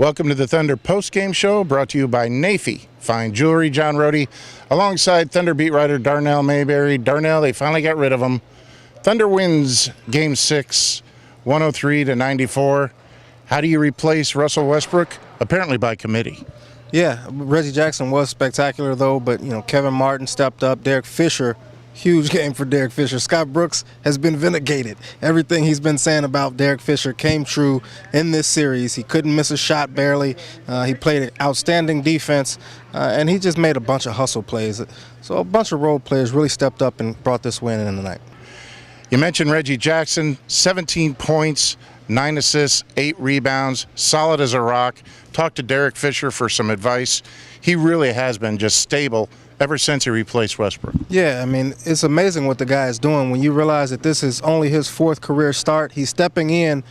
Welcome to the Thunder post-game show, brought to you by Nafy Fine Jewelry. John Rohde, alongside Thunder beat writer Darnell Mayberry. Darnell, they finally got rid of him. Thunder wins Game 6, 103-94. How do you replace Russell Westbrook? Apparently by committee. Yeah, Reggie Jackson was spectacular, though, but, Kevin Martin stepped up. Derek Fisher, huge game for Derek Fisher. Scott Brooks has been vindicated. Everything he's been saying about Derek Fisher came true in this series. He couldn't miss a shot barely. He played outstanding defense, and he just made a bunch of hustle plays. So a bunch of role players really stepped up and brought this win in tonight. You mentioned Reggie Jackson, 17 points, 9 assists, 8 rebounds, solid as a rock. Talked to Derek Fisher for some advice. He really has been just stable ever since he replaced Westbrook. Yeah, I mean, it's amazing what the guy is doing when you realize that this is only his 4th career start. He's stepping in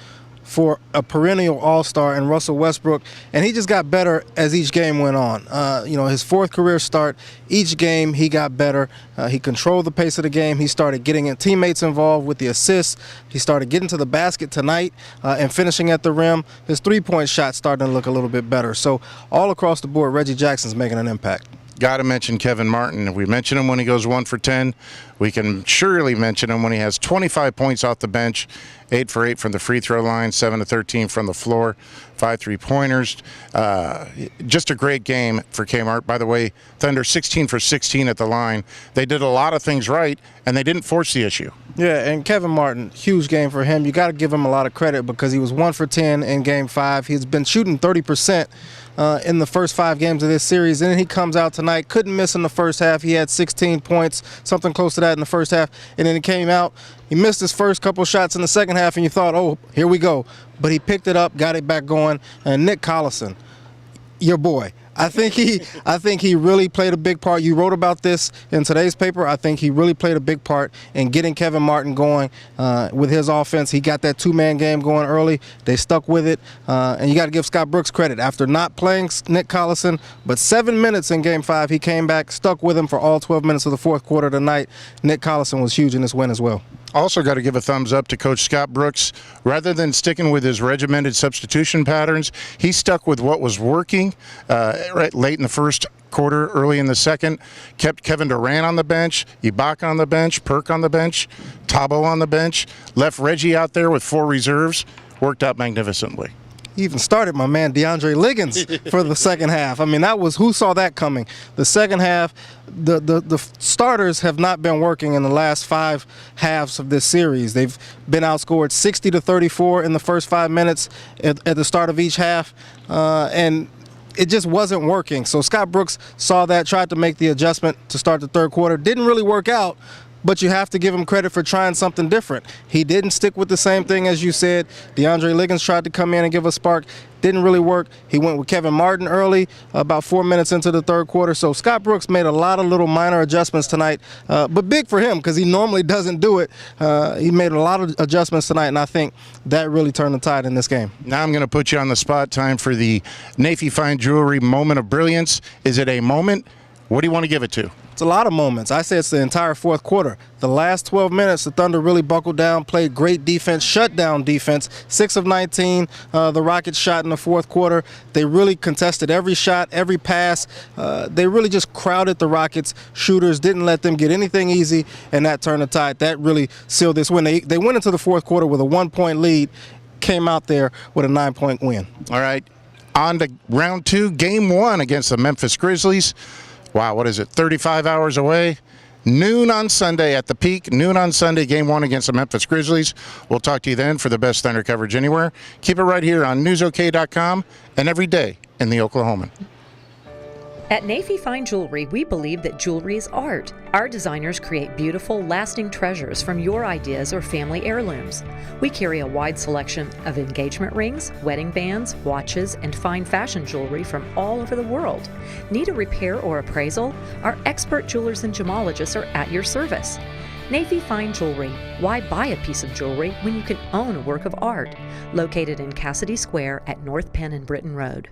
for a perennial all-star in Russell Westbrook, and he just got better as each game went on. His 4th career start, each game he got better. He controlled the pace of the game. He started getting teammates involved with the assists. He started getting to the basket tonight and finishing at the rim. His three-point shot starting to look a little bit better. So all across the board, Reggie Jackson's making an impact. Got to mention Kevin Martin. If we mention him when he goes 1 for 10, we can surely mention him when he has 25 points off the bench, 8 for 8 from the free throw line, 7 to 13 from the floor, 5 3-pointers. Just a great game for Kmart. By the way, Thunder 16 for 16 at the line. They did a lot of things right, and they didn't force the issue. Yeah, and Kevin Martin, huge game for him. You got to give him a lot of credit because he was 1 for 10 in Game 5. He's been shooting 30% in the first 5 games of this series, and then he comes out tonight, couldn't miss in the first half. He had 16 points, something close to that in the first half, and then he came out. He missed his first couple shots in the second half, and you thought, oh, here we go. But he picked it up, got it back going, and Nick Collison, your boy. I think he really played a big part. You wrote about this in today's paper. I think he really played a big part in getting Kevin Martin going with his offense. He got that 2-man game going early. They stuck with it. And you got to give Scott Brooks credit. After not playing Nick Collison, but 7 minutes in Game 5, he came back, stuck with him for all 12 minutes of the 4th quarter tonight. Nick Collison was huge in this win as well. Also got to give a thumbs up to Coach Scott Brooks. Rather than sticking with his regimented substitution patterns, he stuck with what was working right late in the first quarter, early in the second. Kept Kevin Durant on the bench, Ibaka on the bench, Perk on the bench, Tabo on the bench. Left Reggie out there with 4 reserves. Worked out magnificently. He even started my man DeAndre Liggins for the second half. I mean, that was, who saw that coming? The second half, the starters have not been working in the last 5 halves of this series. They've been outscored 60-34 in the first 5 minutes at the start of each half, and it just wasn't working. So Scott Brooks saw that, tried to make the adjustment to start the 3rd quarter. Didn't really work out. But you have to give him credit for trying something different. He didn't stick with the same thing, as you said. DeAndre Liggins tried to come in and give a spark. Didn't really work. He went with Kevin Martin early, about 4 minutes into the 3rd quarter. So Scott Brooks made a lot of little minor adjustments tonight, but big for him because he normally doesn't do it. He made a lot of adjustments tonight, and I think that really turned the tide in this game. Now I'm going to put you on the spot. Time for the Nafy Fine Jewelry Moment of Brilliance. Is it a moment? What do you want to give it to? It's a lot of moments. I say it's the entire 4th quarter. The last 12 minutes, the Thunder really buckled down, played great defense, shut down defense. 6 of 19, the Rockets shot in the 4th quarter. They really contested every shot, every pass. They really just crowded the Rockets. Shooters didn't let them get anything easy, and that turned the tide. That really sealed this win. They went into the 4th quarter with a 1-point lead, came out there with a 9-point win. All right, on to round 2, Game 1 against the Memphis Grizzlies. Wow, what is it, 35 hours away? Noon on Sunday at the Peak. Noon on Sunday, Game 1 against the Memphis Grizzlies. We'll talk to you then for the best Thunder coverage anywhere. Keep it right here on newsok.com and every day in the Oklahoman. At Nafy Fine Jewelry, we believe that jewelry is art. Our designers create beautiful, lasting treasures from your ideas or family heirlooms. We carry a wide selection of engagement rings, wedding bands, watches, and fine fashion jewelry from all over the world. Need a repair or appraisal? Our expert jewelers and gemologists are at your service. Nafy Fine Jewelry. Why buy a piece of jewelry when you can own a work of art? Located in Cassidy Square at North Penn and Britton Road.